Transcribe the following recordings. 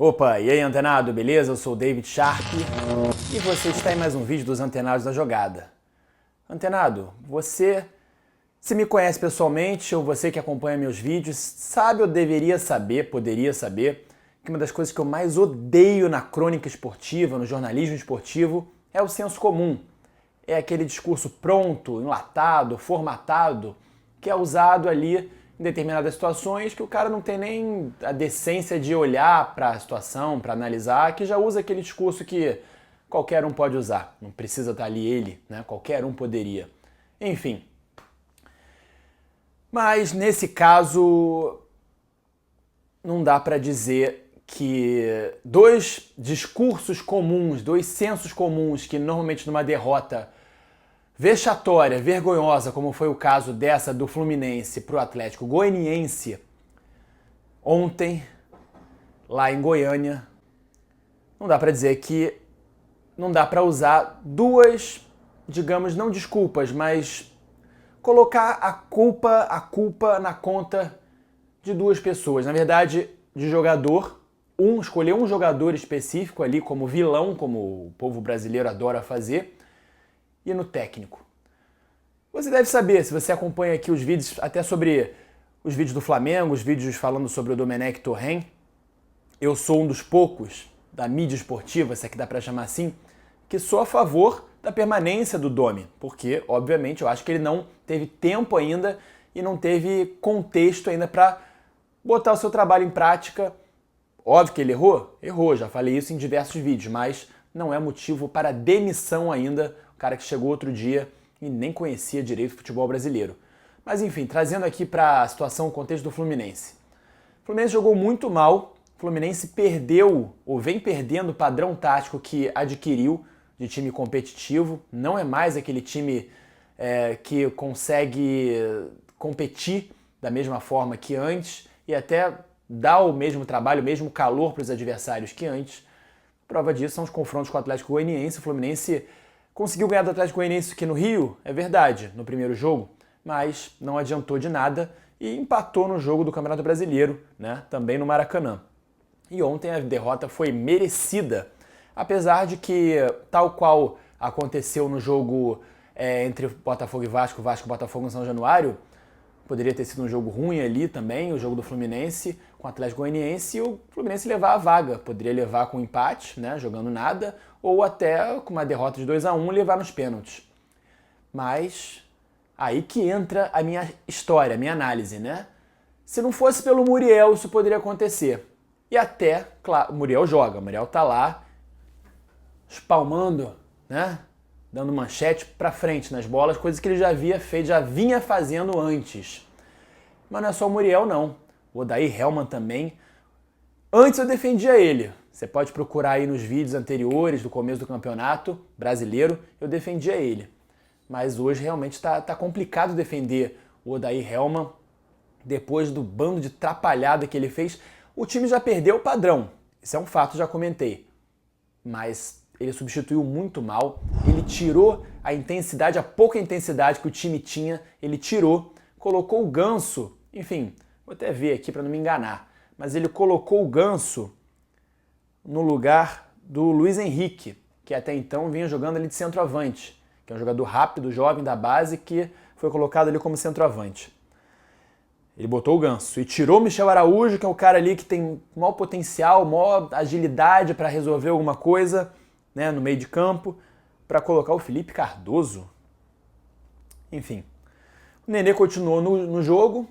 Opa, e aí antenado, beleza? Eu sou o David Sharp e você está em mais um vídeo dos Antenados da Jogada. Antenado, você, se me conhece pessoalmente ou você que acompanha meus vídeos, sabe ou deveria saber, poderia saber, que uma das coisas que eu mais odeio na crônica esportiva, no jornalismo esportivo, é o senso comum. É aquele discurso pronto, enlatado, formatado, que é usado ali em determinadas situações que o cara não tem nem a decência de olhar para a situação, para analisar, que já usa aquele discurso que qualquer um pode usar. Não precisa estar ali ele, né? Qualquer um poderia. Enfim. Mas nesse caso não dá para dizer que dois discursos comuns, dois sensos comuns que normalmente numa derrota vexatória, vergonhosa, como foi o caso dessa do Fluminense para o Atlético Goianiense ontem, lá em Goiânia, não dá para dizer que não dá para usar duas, digamos, não desculpas, mas colocar a culpa na conta de duas pessoas. Na verdade, de jogador, escolher um jogador específico ali como vilão, como o povo brasileiro adora fazer, e no técnico. Você deve saber, se você acompanha aqui os vídeos, até sobre os vídeos do Flamengo, os vídeos falando sobre o Domenech Torrent, eu sou um dos poucos da mídia esportiva, se é que dá pra chamar assim, que sou a favor da permanência do Domi, porque, obviamente, eu acho que ele não teve tempo ainda e não teve contexto ainda para botar o seu trabalho em prática. Óbvio que ele errou? Errou, já falei isso em diversos vídeos, mas não é motivo para demissão ainda. Cara que chegou outro dia e nem conhecia direito o futebol brasileiro. Mas enfim, trazendo aqui para a situação, o contexto do Fluminense. O Fluminense jogou muito mal, o Fluminense perdeu, ou vem perdendo o padrão tático que adquiriu de time competitivo, não é mais aquele time que consegue competir da mesma forma que antes e até dar o mesmo trabalho, o mesmo calor para os adversários que antes. Prova disso são os confrontos com o Atlético Goianiense. O Fluminense conseguiu ganhar do Atlético Goianiense aqui no Rio, é verdade, no primeiro jogo, mas não adiantou de nada e empatou no jogo do Campeonato Brasileiro, né, também no Maracanã. E ontem a derrota foi merecida, apesar de que, tal qual aconteceu no jogo entre Botafogo e Vasco e Botafogo em São Januário, poderia ter sido um jogo ruim ali também, o jogo do Fluminense com o Atlético Goianiense, e o Fluminense levar a vaga. Poderia levar com empate, né, jogando nada, ou até com uma derrota de 2-1 levar nos pênaltis. Mas aí que entra a minha história, a minha análise, né? Se não fosse pelo Muriel, isso poderia acontecer. E até, claro, o Muriel joga, o Muriel tá lá, espalmando, né? Dando manchete pra frente nas bolas, coisas que ele já havia feito, já vinha fazendo antes. Mas não é só o Muriel, não. O Odair Hellmann também. Antes eu defendia ele. Você pode procurar aí nos vídeos anteriores, do começo do campeonato brasileiro, eu defendia ele. Mas hoje realmente está complicado defender o Odair Hellmann. Depois do bando de trapalhada que ele fez, o time já perdeu o padrão. Isso é um fato, já comentei. Mas ele substituiu muito mal, ele tirou a intensidade, a pouca intensidade que o time tinha, ele tirou, colocou o Ganso, enfim, vou até ver aqui para não me enganar, mas ele colocou o Ganso no lugar do Luiz Henrique, que até então vinha jogando ali de centroavante, que é um jogador rápido, jovem da base, que foi colocado ali como centroavante. Ele botou o Ganso e tirou o Michel Araújo, que é o cara ali que tem maior potencial, maior agilidade para resolver alguma coisa, né, no meio de campo, para colocar o Felipe Cardoso. Enfim, o Nenê continuou no jogo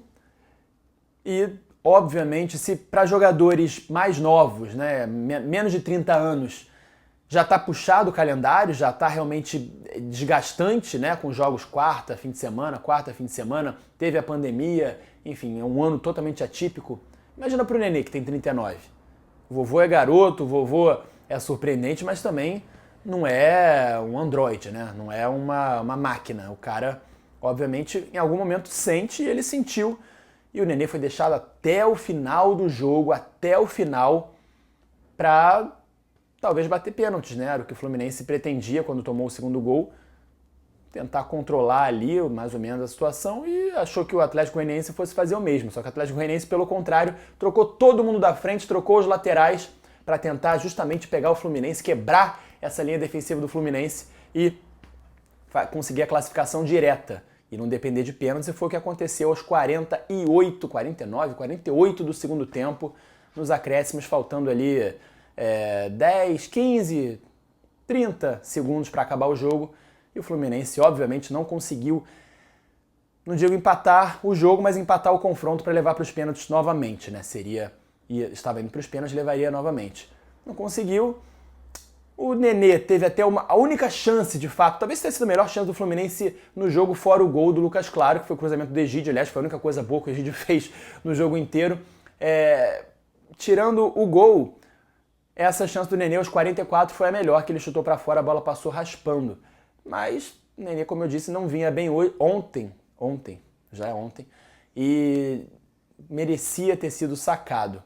e, obviamente, se para jogadores mais novos, né, menos de 30 anos, já está puxado o calendário, já está realmente desgastante, né, com jogos quarta, fim de semana, teve a pandemia, enfim, é um ano totalmente atípico. Imagina para o Nenê, que tem 39. O vovô é garoto, o vovô é surpreendente, mas também não é um androide, né? Não é uma máquina. O cara, obviamente, em algum momento sente e ele sentiu. E o Nenê foi deixado até o final do jogo, até o final, para talvez bater pênaltis, né? Era o que o Fluminense pretendia quando tomou o segundo gol. Tentar controlar ali mais ou menos a situação e achou que o Atlético Goianiense fosse fazer o mesmo. Só que o Atlético Goianiense, pelo contrário, trocou todo mundo da frente, trocou os laterais para tentar justamente pegar o Fluminense, quebrar essa linha defensiva do Fluminense e conseguir a classificação direta e não depender de pênaltis, e foi o que aconteceu aos 48 do segundo tempo, nos acréscimos, faltando ali 10, 15, 30 segundos para acabar o jogo, e o Fluminense obviamente não conseguiu, não digo empatar o jogo, mas empatar o confronto para levar para os pênaltis novamente, né? Estava indo para os pênaltis, levaria novamente. Não conseguiu. O Nenê teve até a única chance, de fato, talvez tenha sido a melhor chance do Fluminense no jogo, fora o gol do Lucas Claro, que foi o cruzamento do Egídio, aliás, foi a única coisa boa que o Egídio fez no jogo inteiro. Tirando o gol, essa chance do Nenê aos 44 foi a melhor, que ele chutou para fora, a bola passou raspando. Mas o Nenê, como eu disse, não vinha bem ontem, e merecia ter sido sacado.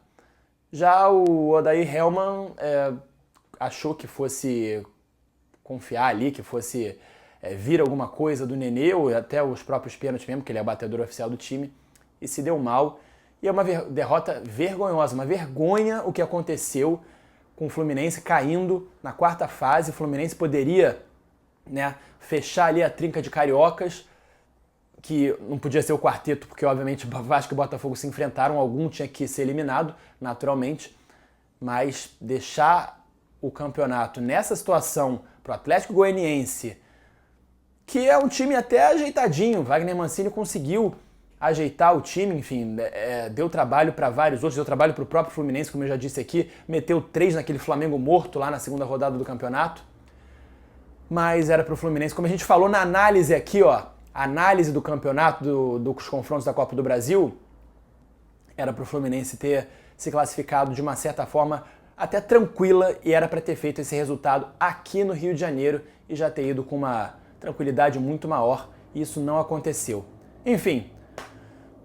Já o Odair Hellmann achou que fosse confiar ali, que fosse vir alguma coisa do Nenê, ou até os próprios pênaltis mesmo, que ele é o batedor oficial do time, e se deu mal. E é uma derrota vergonhosa, uma vergonha o que aconteceu com o Fluminense caindo na quarta fase. O Fluminense poderia, né, fechar ali a trinca de cariocas, que não podia ser o quarteto, porque obviamente Vasco e Botafogo se enfrentaram, algum tinha que ser eliminado, naturalmente, mas deixar o campeonato nessa situação para o Atlético Goianiense, que é um time até ajeitadinho, Wagner Mancini conseguiu ajeitar o time, enfim, deu trabalho para vários outros, deu trabalho para o próprio Fluminense, como eu já disse aqui, meteu 3 naquele Flamengo morto lá na segunda rodada do campeonato, mas era para o Fluminense, como a gente falou na análise aqui, ó, análise do campeonato, dos confrontos da Copa do Brasil, era para o Fluminense ter se classificado de uma certa forma até tranquila, e era para ter feito esse resultado aqui no Rio de Janeiro e já ter ido com uma tranquilidade muito maior. Isso não aconteceu. Enfim,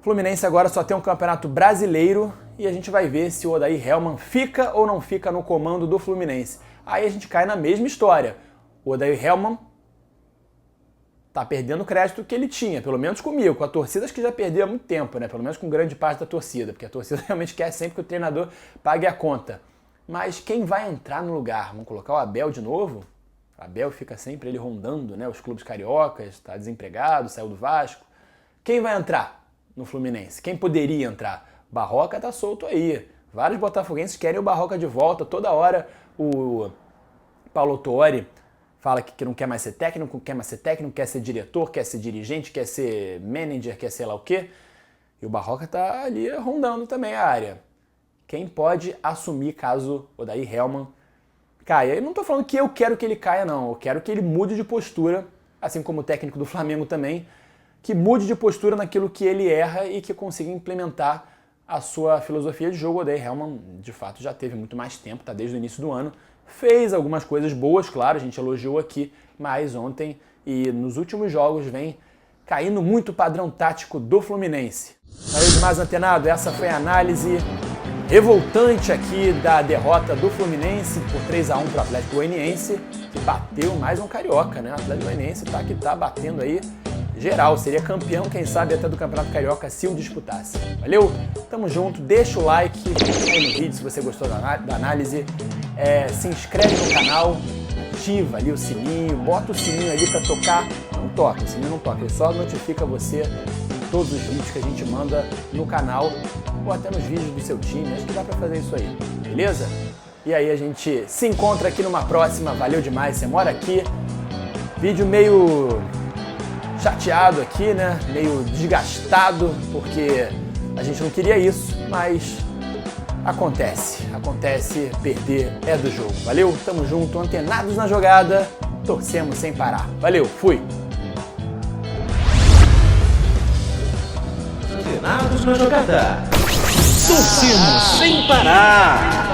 o Fluminense agora só tem um campeonato brasileiro e a gente vai ver se o Odair Hellmann fica ou não fica no comando do Fluminense. Aí a gente cai na mesma história. O Odair Hellmann tá perdendo o crédito que ele tinha, pelo menos comigo, com a torcida acho que já perdeu há muito tempo, né? Pelo menos com grande parte da torcida, porque a torcida realmente quer sempre que o treinador pague a conta. Mas quem vai entrar no lugar? Vamos colocar o Abel de novo? O Abel fica sempre ele rondando, né, os clubes cariocas, está desempregado, saiu do Vasco. Quem vai entrar no Fluminense? Quem poderia entrar? Barroca tá solto aí. Vários botafoguenses querem o Barroca de volta. Toda hora o Paulo Autuori fala que não quer mais ser técnico, quer ser diretor, quer ser dirigente, quer ser manager, quer ser lá o quê. E o Barroca tá ali rondando também a área. Quem pode assumir caso o Odair Hellmann caia? Eu não tô falando que eu quero que ele caia, não. Eu quero que ele mude de postura, assim como o técnico do Flamengo também, que mude de postura naquilo que ele erra e que consiga implementar a sua filosofia de jogo. O Odair Hellmann, de fato, já teve muito mais tempo, tá desde o início do ano. Fez algumas coisas boas, claro, a gente elogiou aqui, mas ontem e nos últimos jogos vem caindo muito o padrão tático do Fluminense. Valeu demais, antenado. Essa foi a análise revoltante aqui da derrota do Fluminense por 3-1 para o Atlético Goianiense, que bateu mais um carioca, né? O Atlético Goianiense tá batendo aí geral, seria campeão, quem sabe até do Campeonato Carioca se o disputasse. Valeu? Tamo junto, deixa o like aí no vídeo se você gostou da análise, se inscreve no canal, ativa ali o sininho, bota o sininho ali para tocar, não toca, o sininho não toca, ele só notifica você em todos os vídeos que a gente manda no canal, ou até nos vídeos do seu time, acho que dá pra fazer isso aí, beleza? E aí a gente se encontra aqui numa próxima, valeu demais, você mora aqui, vídeo meio chateado aqui, né, meio desgastado, porque a gente não queria isso, mas acontece, perder é do jogo, valeu? Tamo junto, antenados na jogada, torcemos sem parar, valeu, fui! Antenados na jogada. Torcemos sem parar.